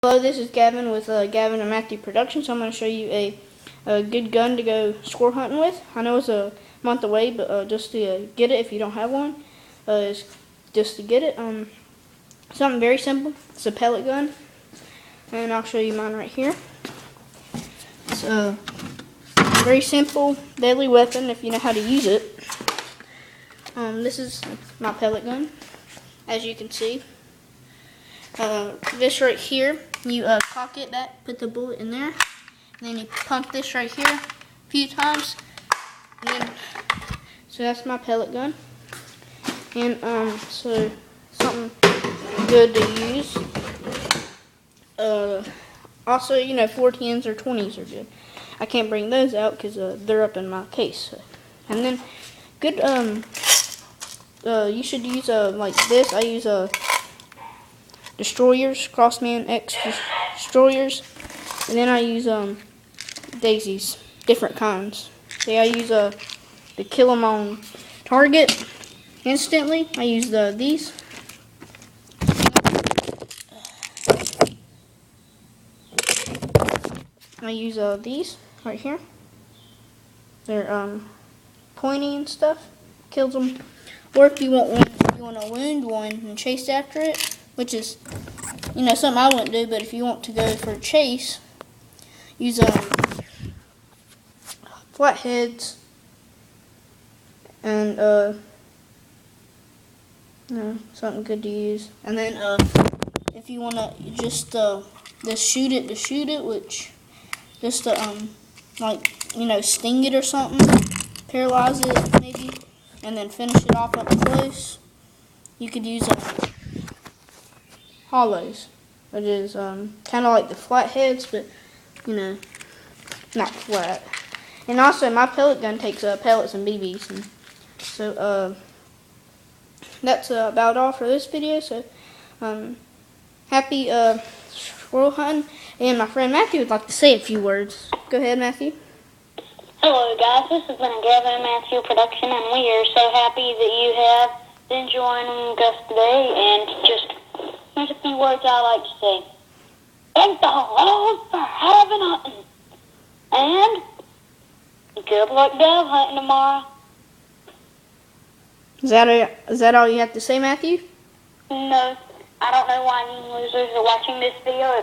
Hello, this is Gavin with Gavin and Matthew Productions. I'm going to show you a good gun to go squirrel hunting with. I know it's a month away, but just to get it if you don't have one, is just to get it. Something very simple. It's a pellet gun, and I'll show you mine right here. It's a very simple, deadly weapon if you know how to use it. This is my pellet gun, as you can see. This right here, you cock it back, put the bullet in there, and then you pump this right here a few times, and then, so that's my pellet gun. And so something good to use. Also, you know, 410s or 20s are good. I can't bring those out because they're up in my case. And then good, you should use like this. I use destroyers, Crossman X destroyers, and then I use daisies, different kinds. See, I use to kill them on target instantly. I use these. I use these right here. They're pointy and stuff. Kills them. Or if you want one, if you want to wound one and chase after it, which is, you know, something I wouldn't do, but if you want to go for a chase, use flatheads and you know, something good to use. And then if you want to just shoot it, which just to like, you know, sting it or something, paralyze it maybe, and then finish it off up close, you could use hollows, which is kind of like the flatheads, but you know, not flat. And also, my pellet gun takes pellets and BBs, and so that's about all for this video. So happy squirrel hunting, and my friend Matthew would like to say a few words. Go ahead, Matthew. Hello guys, this has been a Gavin and Matthew production, and we are so happy that you have been joining us today. And just here's a few words I like to say. Thank the Lord for having hunting, and good luck dove hunting tomorrow. Is that all you have to say, Matthew? No, I don't know why you losers are watching this video.